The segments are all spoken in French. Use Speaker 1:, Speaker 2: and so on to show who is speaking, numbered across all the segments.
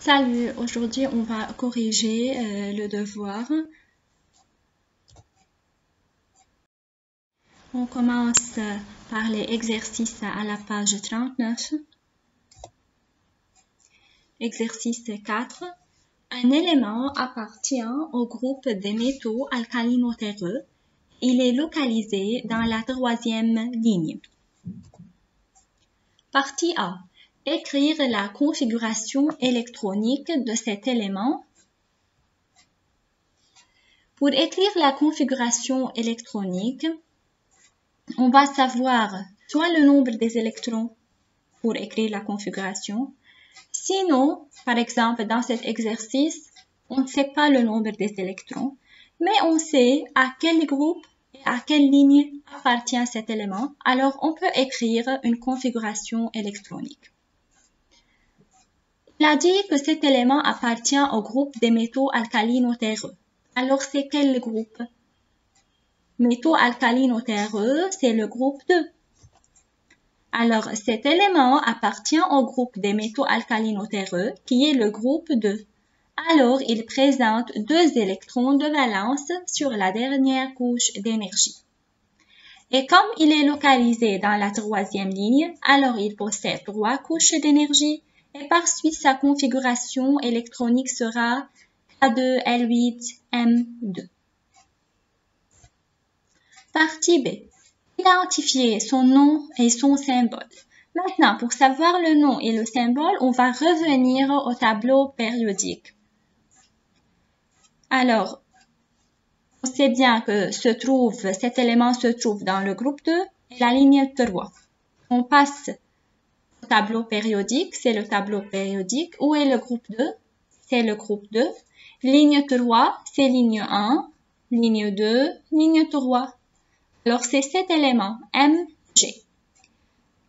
Speaker 1: Salut, aujourd'hui on va corriger le devoir. On commence par les exercices à la page 39. Exercice 4. Un élément appartient au groupe des métaux alcalino-terreux. Il est localisé dans la troisième ligne. Partie A. Écrire la configuration électronique de cet élément. Pour écrire la configuration électronique, on va savoir soit le nombre des électrons pour écrire la configuration. Sinon, par exemple, dans cet exercice, on ne sait pas le nombre des électrons, mais on sait à quel groupe et à quelle ligne appartient cet élément. Alors, on peut écrire une configuration électronique. Il a dit que cet élément appartient au groupe des métaux alcalino-terreux. Alors, c'est quel groupe? Métaux alcalino-terreux, c'est le groupe 2. Alors, cet élément appartient au groupe des métaux alcalino-terreux, qui est le groupe 2. Alors, il présente 2 électrons de valence sur la dernière couche d'énergie. Et comme il est localisé dans la troisième ligne, alors il possède 3 couches d'énergie et par suite sa configuration électronique sera K2L8M2. Partie B. Identifier son nom et son symbole. Maintenant, pour savoir le nom et le symbole, on va revenir au tableau périodique. Alors, on sait bien que cet élément se trouve dans le groupe 2 et la ligne 3. On passe au tableau périodique, c'est le tableau périodique. Où est le groupe 2? C'est le groupe 2. Ligne 3, c'est ligne 1. Ligne 2, ligne 3. Alors, c'est cet élément, Mg.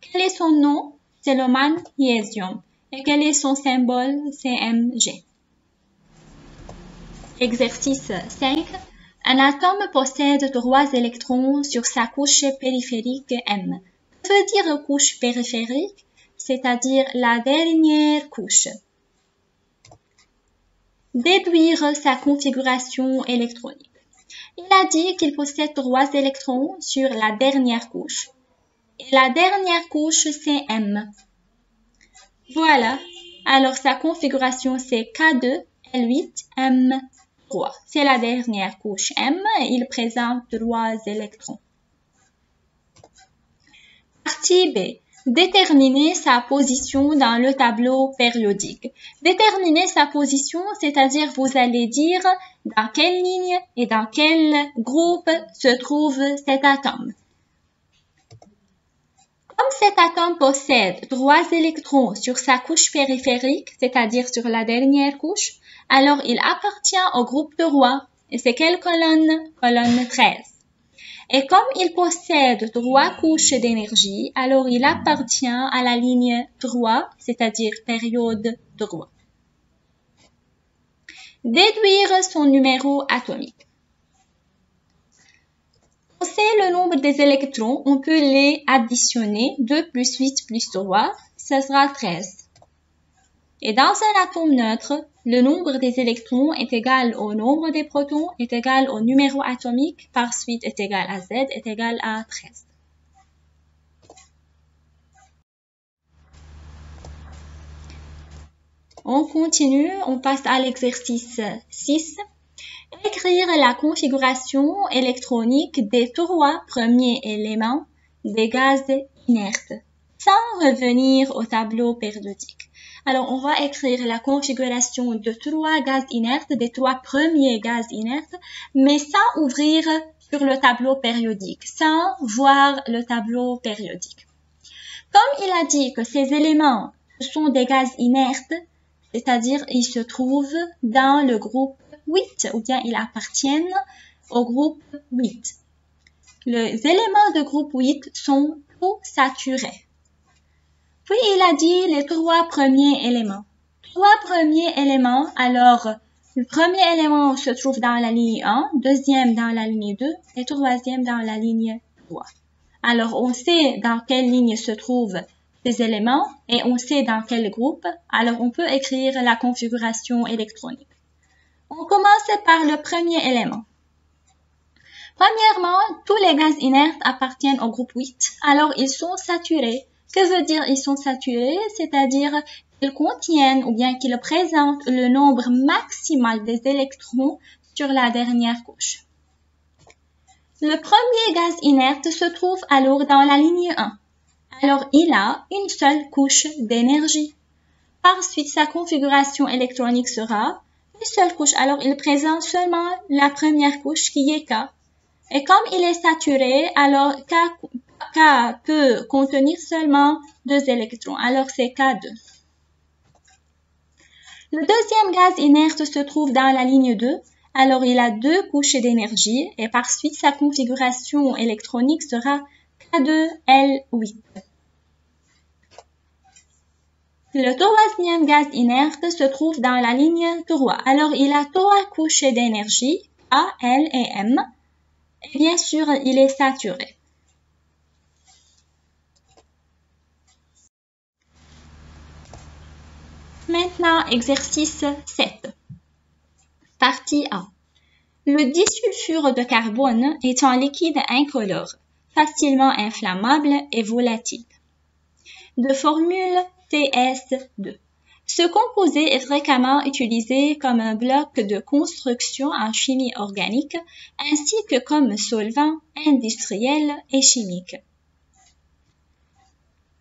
Speaker 1: Quel est son nom? C'est le magnésium. Et quel est son symbole? C'est Mg. Exercice 5. Un atome possède 3 électrons sur sa couche périphérique M. Que veut dire couche périphérique? C'est-à-dire la dernière couche. Déduire sa configuration électronique. Il a dit qu'il possède 3 électrons sur la dernière couche. Et la dernière couche, c'est M. Voilà. Alors, sa configuration, c'est K2L8M3. C'est la dernière couche M. Il présente 3 électrons. Partie B. Déterminer sa position dans le tableau périodique. Déterminer sa position, c'est-à-dire vous allez dire dans quelle ligne et dans quel groupe se trouve cet atome. Comme cet atome possède 3 électrons sur sa couche périphérique, c'est-à-dire sur la dernière couche, alors il appartient au groupe 3. Et c'est quelle colonne? Colonne 13. Et comme il possède 3 couches d'énergie, alors il appartient à la ligne 3, c'est-à-dire période 3. Déduire son numéro atomique. On sait le nombre des électrons, on peut les additionner. 2 plus 8 plus 3, ça sera 13. Et dans un atome neutre, le nombre des électrons est égal au nombre des protons, est égal au numéro atomique, par suite est égal à Z, est égal à 13. On continue, on passe à l'exercice 6. Écrire la configuration électronique des 3 premiers éléments des gaz inertes, sans revenir au tableau périodique. Alors, on va écrire la configuration de 3 gaz inertes, des 3 premiers gaz inertes, mais sans ouvrir sur le tableau périodique, sans voir le tableau périodique. Comme il a dit que ces éléments sont des gaz inertes, c'est-à-dire ils se trouvent dans le groupe 8, ou bien ils appartiennent au groupe 8. Les éléments de groupe 8 sont tout saturés. Puis il a dit les 3 premiers éléments. 3 premiers éléments, alors le premier élément se trouve dans la ligne 1, deuxième dans la ligne 2 et troisième dans la ligne 3. Alors on sait dans quelle ligne se trouvent des éléments et on sait dans quel groupe, alors on peut écrire la configuration électronique. On commence par le premier élément. Premièrement, tous les gaz inertes appartiennent au groupe 8, alors ils sont saturés. Que veut dire ils sont saturés? C'est-à-dire qu'ils contiennent ou bien qu'ils présentent le nombre maximal des électrons sur la dernière couche. Le premier gaz inerte se trouve alors dans la ligne 1. Alors il a une seule couche d'énergie. Par suite, sa configuration électronique sera une seule couche. Alors il présente seulement la première couche qui est K. Et comme il est saturé, alors K peut contenir seulement 2 électrons. Alors c'est K2. Le deuxième gaz inerte se trouve dans la ligne 2. Alors il a 2 couches d'énergie et par suite sa configuration électronique sera K2L8. Le troisième gaz inerte se trouve dans la ligne 3. Alors il a 3 couches d'énergie, A, L et M. Et bien sûr, il est saturé. Maintenant, exercice 7. Partie A. Le disulfure de carbone est un liquide incolore, facilement inflammable et volatile. De formule TS2. Ce composé est fréquemment utilisé comme un bloc de construction en chimie organique ainsi que comme solvant industriel et chimique.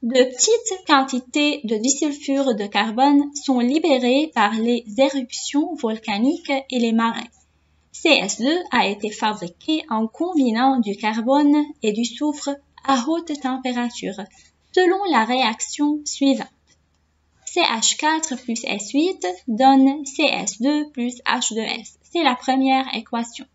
Speaker 1: De petites quantités de disulfure de carbone sont libérées par les éruptions volcaniques et les marais. CS2 a été fabriqué en combinant du carbone et du soufre à haute température, selon la réaction suivante. CH4 plus S8 donne CS2 plus H2S. C'est la première équation.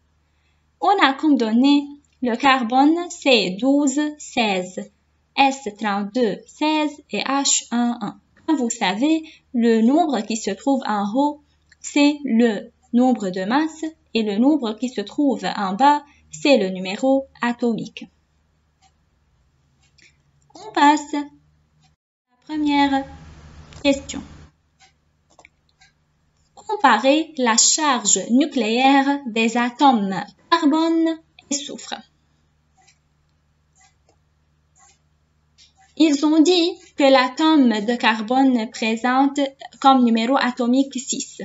Speaker 1: On a comme donné le carbone C12, 16, S32, 16 et H11. Comme vous savez, le nombre qui se trouve en haut, c'est le nombre de masse et le nombre qui se trouve en bas, c'est le numéro atomique. On passe à la première question. Comparer la charge nucléaire des atomes carbone et soufre. Ils ont dit que l'atome de carbone présente comme numéro atomique 6.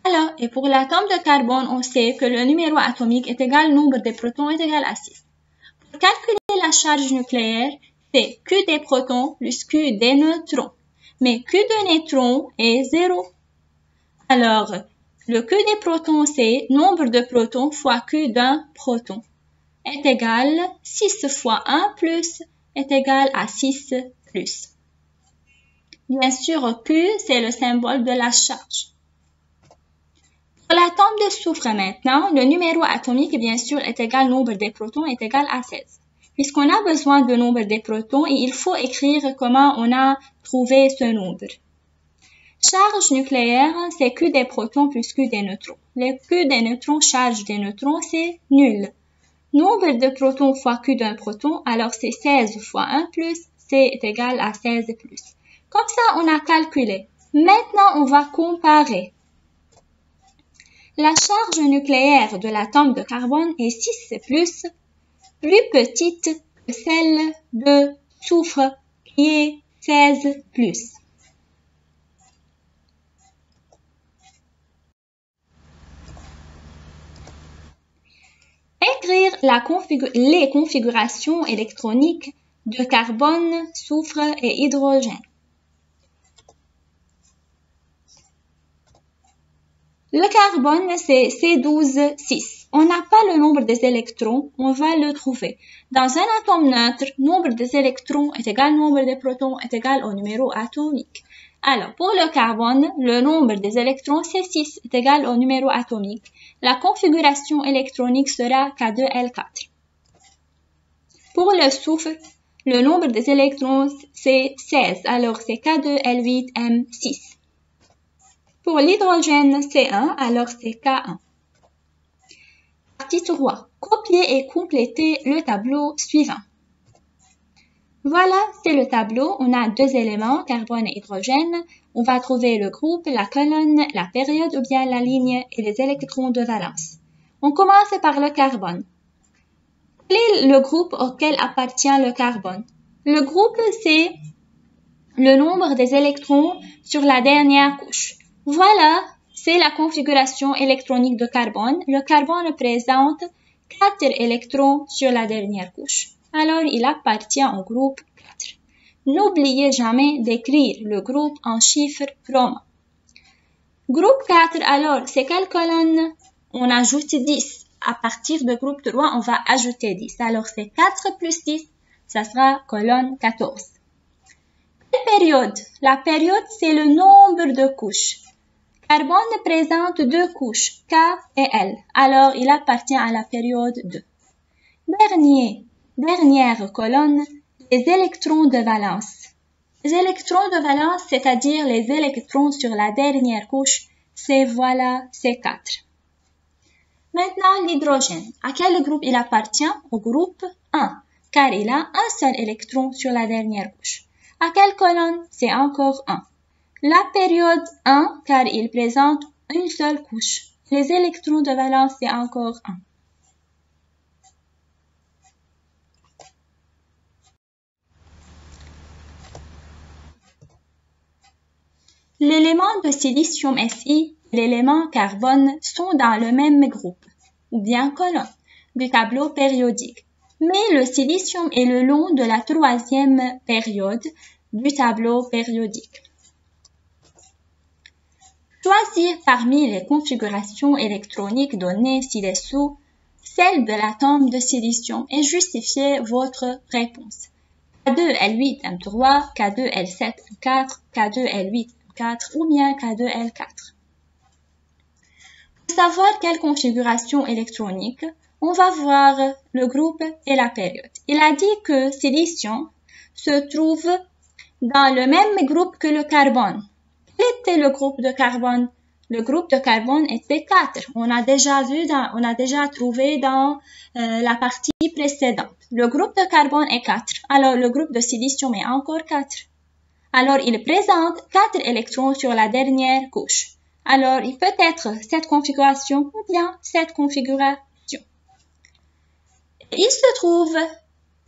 Speaker 1: Alors, et pour l'atome de carbone, on sait que le numéro atomique est égal au nombre des protons est égal à 6. Pour calculer la charge nucléaire, c'est Q des protons plus Q des neutrons. Mais Q de neutrons est 0. Alors, le Q des protons, c'est nombre de protons fois Q d'un proton est égal 6 fois 1 plus est égal à 6 plus. Bien sûr, Q, c'est le symbole de la charge. Pour l'atome de soufre maintenant, le numéro atomique, bien sûr, est égal au nombre des protons est égal à 16. Puisqu'on a besoin de nombre des protons, et il faut écrire comment on a trouvé ce nombre. Charge nucléaire, c'est Q des protons plus Q des neutrons. Le Q des neutrons, charge des neutrons, c'est nul. Nombre de protons fois Q d'un proton, alors c'est 16 fois 1 plus, c'est égal à 16 plus. Comme ça, on a calculé. Maintenant, on va comparer. La charge nucléaire de l'atome de carbone est 6 plus petite que celle de soufre qui est 16 plus. Écrire les configurations électroniques de carbone, soufre et hydrogène. Le carbone, c'est C12, 6. On n'a pas le nombre des électrons, on va le trouver. Dans un atome neutre, nombre des électrons est égal au nombre des protons est égal au numéro atomique. Alors, pour le carbone, le nombre des électrons, c'est 6, est égal au numéro atomique. La configuration électronique sera K2L4. Pour le soufre, le nombre des électrons, c'est 16, alors c'est K2L8M6. Pour l'hydrogène, c'est 1, alors c'est K1. Partie 3. Copier et compléter le tableau suivant. Voilà, c'est le tableau. On a deux éléments, carbone et hydrogène. On va trouver le groupe, la colonne, la période ou bien la ligne et les électrons de valence. On commence par le carbone. Quel est le groupe auquel appartient le carbone? Le groupe, c'est le nombre des électrons sur la dernière couche. Voilà, c'est la configuration électronique de carbone. Le carbone présente 4 électrons sur la dernière couche. Alors, il appartient au groupe 4. N'oubliez jamais d'écrire le groupe en chiffres romains. Groupe 4, alors, c'est quelle colonne? On ajoute 10. À partir de groupe 3, on va ajouter 10. Alors, c'est 4 plus 10, ça sera colonne 14. Quelle période? La période, c'est le nombre de couches. Carbone présente deux couches, K et L. Alors, il appartient à la période 2. Dernière colonne, les électrons de valence. Les électrons de valence, c'est-à-dire les électrons sur la dernière couche, c'est voilà, c'est 4. Maintenant, l'hydrogène. À quel groupe il appartient? Au groupe 1, car il a un seul électron sur la dernière couche. À quelle colonne? C'est encore 1. La période 1, car il présente une seule couche. Les électrons de valence, c'est encore 1. L'élément de silicium Si et l'élément carbone sont dans le même groupe, ou bien colonne, du tableau périodique. Mais le silicium est le long de la troisième période du tableau périodique. Choisir parmi les configurations électroniques données ci-dessous celle de l'atome de silicium et justifier votre réponse. K2L8M3, K2L7M4, K2L8M4 ou bien K2L4. Pour savoir quelle configuration électronique, on va voir le groupe et la période. Il a dit que silicium se trouve dans le même groupe que le carbone. Quel était le groupe de carbone? Le groupe de carbone était 4. On a déjà trouvé dans la partie précédente. Le groupe de carbone est 4. Alors, le groupe de silicium est encore 4. Alors, il présente 4 électrons sur la dernière couche. Alors, il peut être cette configuration ou bien cette configuration. Il se trouve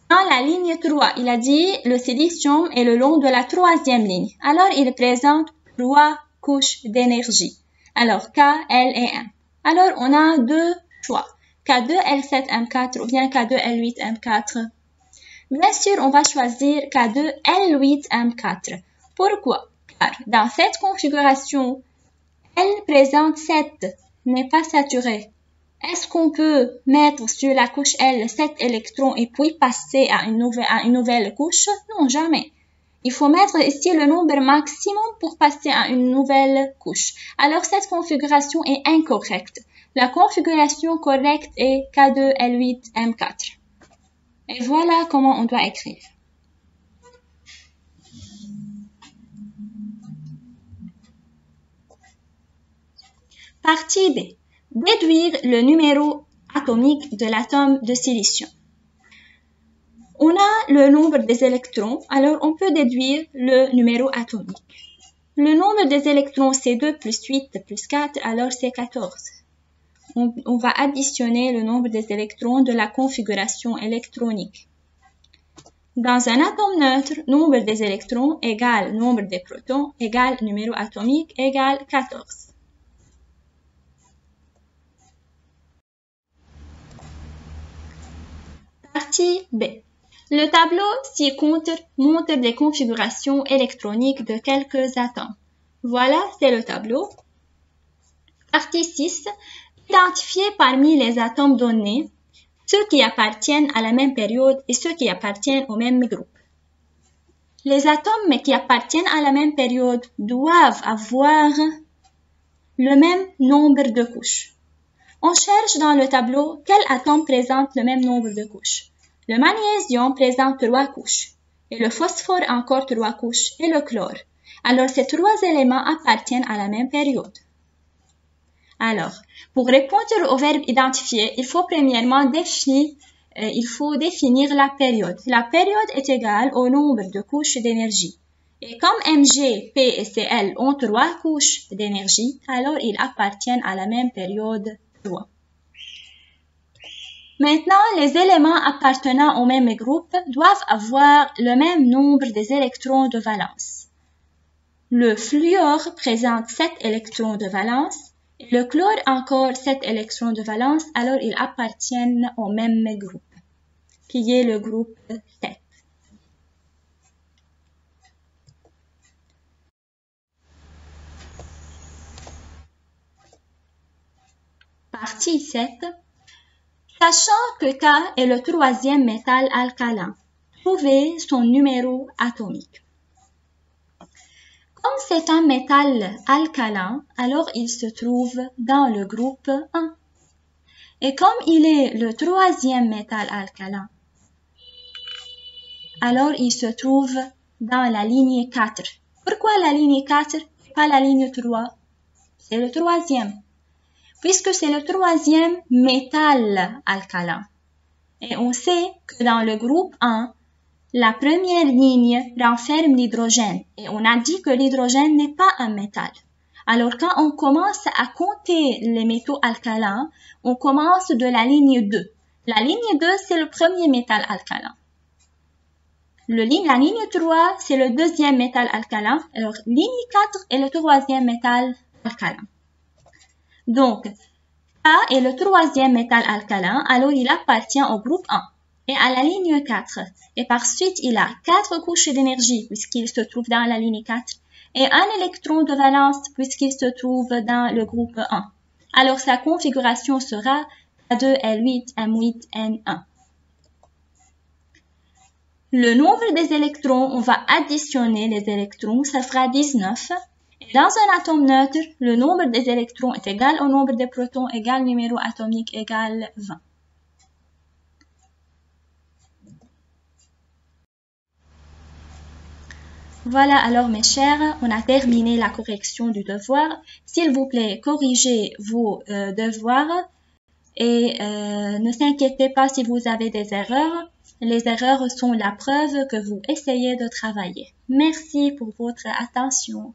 Speaker 1: dans la ligne 3. Il a dit le silicium est le long de la troisième ligne. Alors, il présente 3 couches d'énergie. Alors, K, L et M. Alors, on a deux choix. K2L7M4 ou bien K2L8M4. Bien sûr, on va choisir K2L8M4. Pourquoi? Car dans cette configuration, L présente 7, n'est pas saturée. Est-ce qu'on peut mettre sur la couche L 7 électrons et puis passer à une nouvelle couche? Non, jamais. Il faut mettre ici le nombre maximum pour passer à une nouvelle couche. Alors, cette configuration est incorrecte. La configuration correcte est K2L8M4. Et voilà comment on doit écrire. Partie B. Déduire le numéro atomique de l'atome de silicium. On a le nombre des électrons, alors on peut déduire le numéro atomique. Le nombre des électrons, c'est 2 plus 8 plus 4, alors c'est 14. On va additionner le nombre des électrons de la configuration électronique. Dans un atome neutre, nombre des électrons égale nombre des protons égale numéro atomique égale 14. Partie B. Le tableau ci-contre montre des configurations électroniques de quelques atomes. Voilà, c'est le tableau. Partie 6. Identifier parmi les atomes donnés ceux qui appartiennent à la même période et ceux qui appartiennent au même groupe. Les atomes qui appartiennent à la même période doivent avoir le même nombre de couches. On cherche dans le tableau quel atome présente le même nombre de couches. Le magnésium présente 3 couches, et le phosphore encore 3 couches, et le chlore. Alors, ces 3 éléments appartiennent à la même période. Alors, pour répondre au verbe identifier, il faut premièrement définir il faut définir la période. La période est égale au nombre de couches d'énergie. Et comme Mg, P et Cl ont 3 couches d'énergie, alors ils appartiennent à la même période 3. Maintenant, les éléments appartenant au même groupe doivent avoir le même nombre des électrons de valence. Le fluor présente 7 électrons de valence et le chlore encore 7 électrons de valence, alors ils appartiennent au même groupe, qui est le groupe 7. Partie 7. Sachant que K est le 3e métal alcalin, trouvez son numéro atomique. Comme c'est un métal alcalin, alors il se trouve dans le groupe 1. Et comme il est le 3e métal alcalin, alors il se trouve dans la ligne 4. Pourquoi la ligne 4 et pas la ligne 3? C'est le 3e. Puisque c'est le 3e métal alcalin. Et on sait que dans le groupe 1, la première ligne renferme l'hydrogène. Et on a dit que l'hydrogène n'est pas un métal. Alors quand on commence à compter les métaux alcalins, on commence de la ligne 2. La ligne 2, c'est le premier métal alcalin. La ligne 3, c'est le 2e métal alcalin. Alors, ligne 4 est le 3e métal alcalin. Donc, A est le 3e métal alcalin, alors il appartient au groupe 1 et à la ligne 4. Et par suite, il a 4 couches d'énergie puisqu'il se trouve dans la ligne 4 et un électron de valence puisqu'il se trouve dans le groupe 1. Alors, sa configuration sera A2L8, M8, N1. Le nombre des électrons, on va additionner les électrons, ça fera 19. Et dans un atome neutre, le nombre des électrons est égal au nombre des protons, égal numéro atomique, égal 20. Voilà alors mes chers, on a terminé la correction du devoir. S'il vous plaît, corrigez vos devoirs et ne s'inquiétez pas si vous avez des erreurs. Les erreurs sont la preuve que vous essayez de travailler. Merci pour votre attention.